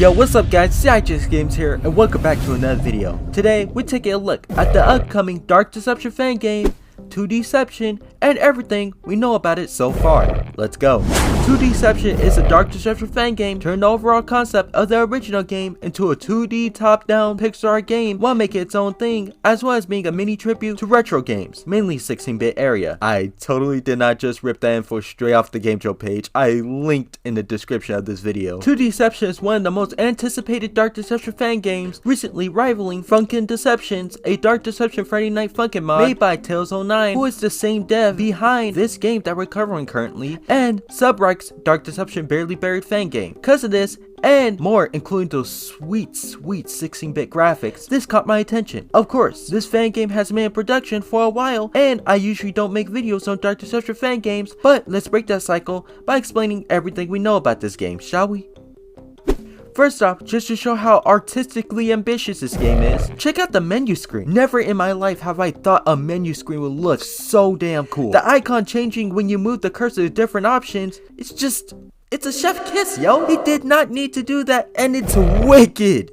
Yo, what's up guys, it's IHSGames here, and welcome back to another video. Today, we're taking a look at the upcoming Dark Deception Fangame, 2Deception, and everything we know about it so far. Let's go. 2Deception is a Dark Deception Fangame, turned the overall concept of the original game into a 2D top-down pixel art game while making its own thing, as well as being a mini tribute to retro games, mainly 16-bit area. I totally did not just rip that info straight off the Game Joe page. I linked in the description of this video. 2Deception is one of the most anticipated Dark Deception Fangames, recently rivaling Funkin' Deceptions, a Dark Deception Friday Night Funkin' mod made by Tails09, who is the same dev behind this game that we're covering currently, and Sprites Dark Deception Barely Buried Fangame. Because of this and more, including those sweet 16-bit graphics, this caught my attention. Of course, this fangame has been in production for a while, and I usually don't make videos on Dark Deception fangames, but let's break that cycle by explaining everything we know about this game, shall we? First off, just to show how artistically ambitious this game is, check out the menu screen. Never in my life have I thought a menu screen would look so damn cool. The icon changing when you move the cursor to different options, it's a chef kiss, yo. He did not need to do that, and it's wicked.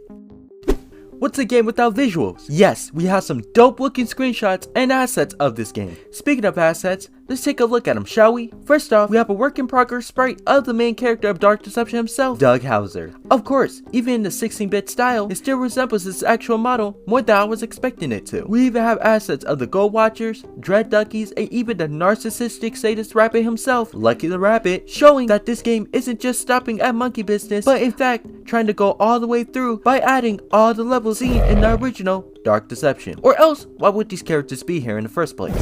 What's a game without visuals? Yes, we have some dope looking screenshots and assets of this game. Speaking of assets, let's take a look at them, shall we? First off, we have a work in progress sprite of the main character of Dark Deception himself, Doug Hauser. Of course, even in the 16-bit style, it still resembles its actual model more than I was expecting it to. We even have assets of the Gold Watchers, Dread Duckies, and even the narcissistic sadist rabbit himself, Lucky the Rabbit, showing that this game isn't just stopping at monkey business, but in fact, trying to go all the way through by adding all the levels seen in the original Dark Deception. Or else, why would these characters be here in the first place?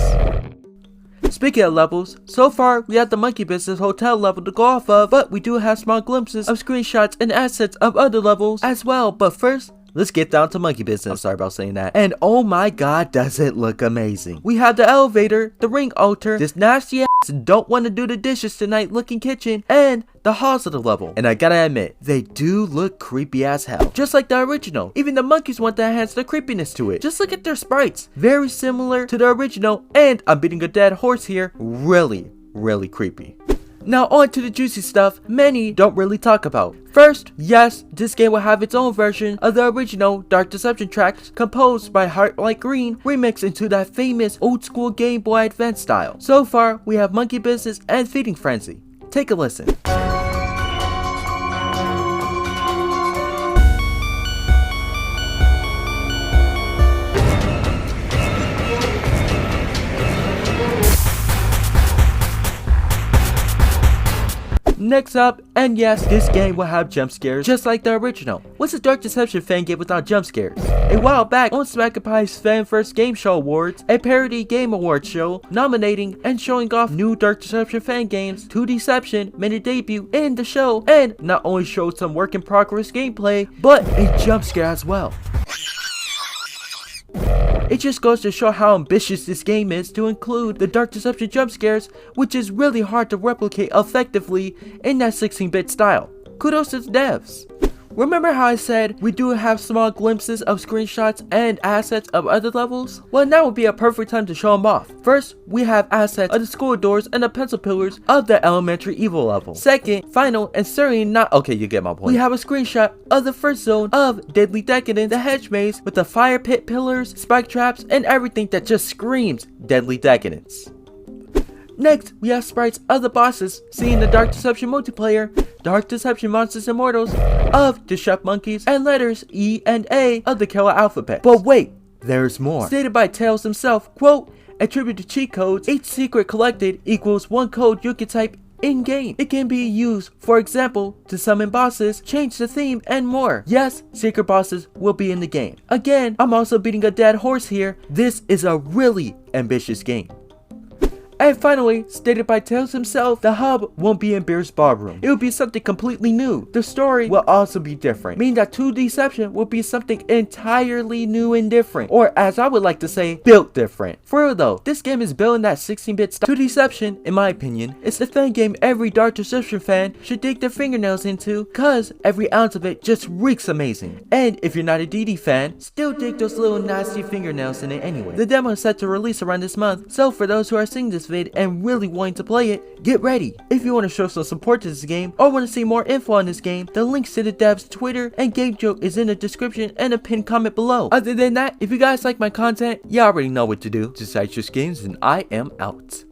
Speaking of levels, so far we have the Monkey Business Hotel level to go off of, but we do have small glimpses of screenshots and assets of other levels as well. But first, let's get down to Monkey Business. I'm sorry about saying that. And oh my god, does it look amazing. We have the elevator, the ring altar, this nasty ass don't want to do the dishes tonight looking kitchen, and the halls of the level. And I gotta admit, they do look creepy as hell. Just like the original. Even the monkeys want to enhance the creepiness to it. Just look at their sprites. Very similar to the original, and I'm beating a dead horse here. Really creepy. Now on to the juicy stuff many don't really talk about. First, yes, this game will have its own version of the original Dark Deception tracks composed by Heart Like Green, remixed into that famous old school Game Boy Advance style. So far, we have Monkey Business and Feeding Frenzy. Take a listen. Next up, and yes, this game will have jump scares just like the original. What's a Dark Deception fan game without jump scares? A while back on Smack Pie's Fan First Game Show Awards, a parody game award show nominating and showing off new Dark Deception fan games, 2Deception made a debut in the show and not only showed some work in progress gameplay, but a jump scare as well. It just goes to show how ambitious this game is to include the Dark Deception jump scares, which is really hard to replicate effectively in that 16-bit style. Kudos to the devs. Remember how I said we do have small glimpses of screenshots and assets of other levels? Well, now would be a perfect time to show them off. First, we have assets of the school doors and the pencil pillars of the elementary evil level. Second, final, and certainly not, okay, you get my point, we have a screenshot of the first zone of Deadly Decadence, the hedge maze with the fire pit pillars, spike traps, and everything that just screams Deadly Decadence. Next, we have sprites of the bosses seen in the Dark Deception multiplayer, Dark Deception Monsters and Mortals of the Chef Monkeys, and letters E and A of the Killer Alphabet. But wait, there's more. Stated by Tails himself, quote, attribute to cheat codes, each secret collected equals one code you can type in-game. It can be used, for example, to summon bosses, change the theme, and more. Yes, secret bosses will be in the game. Again, I'm also beating a dead horse here. This is a really ambitious game. And finally, stated by Tails himself, the hub won't be in Beer's Ballroom. It will be something completely new. The story will also be different, meaning that 2Deception will be something entirely new and different. Or as I would like to say, built different. For real though, this game is built in that 16-bit style. 2Deception, in my opinion, is the fan game every Dark Deception fan should dig their fingernails into, cause every ounce of it just reeks amazing. And if you're not a DD fan, still dig those little nasty fingernails in it anyway. The demo is set to release around this month, so for those who are seeing this this vid and really wanting to play it, get ready. If you want to show some support to this game or want to see more info on this game, the links to the devs' Twitter and game joke is in the description and a pinned comment below. Other than that, if you guys like my content, you already know what to do. This is IHSGames and I am out.